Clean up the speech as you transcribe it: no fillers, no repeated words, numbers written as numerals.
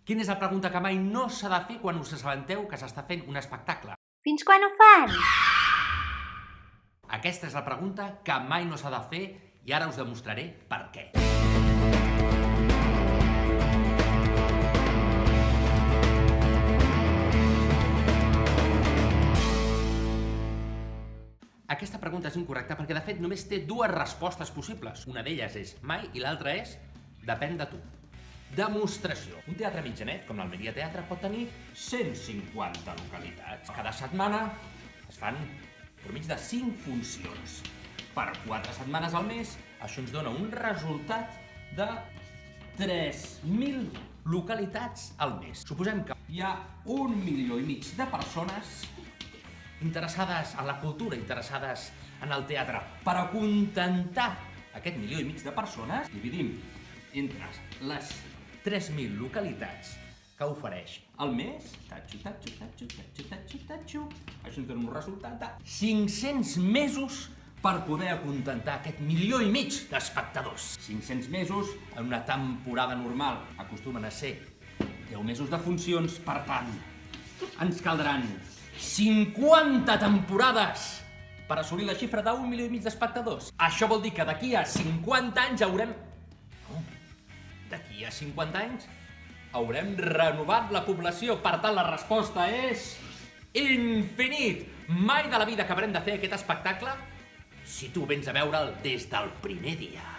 Quina és la pregunta que mai no s'ha de fer quan us assabenteu que s'està fent un espectacle? Fins quan ho fan? Aquesta és la pregunta que mai no s'ha de fer i ara us demostraré per què. Aquesta pregunta és incorrecta perquè, de fet, només té dues respostes possibles. Una d'elles és mai i l'altra és depèn de tu. Demostració. Un teatre mitjanet, com l'Almeria Teatre, pot tenir 150 localitats. Cada setmana es fan per mig de 5 funcions. Per 4 setmanes al mes, això ens dona un resultat de 3.000 localitats al mes. Suposem que hi ha 1,5 milió de persones interessades en la cultura, interessades en el teatre. Per acontentar aquest 1,5 milió de persones, dividim entre les 3.000 localitats que ofereix al mes, això ens dona un resultat de 500 mesos per poder acontentar aquest 1,5 milió d'espectadors. 500 mesos en una temporada normal acostumen a ser 10 mesos de funcions, per tant, ens caldran 50 temporades per assolir la xifra d'1,5 milió d'espectadors. Això vol dir que d'aquí a 50 anys haurem... D'aquí a 50 anys haurem renovat la població. Per tant, la resposta és infinit. Mai de la vida acabarem de fer aquest espectacle si tu vens a veure'l des del primer dia.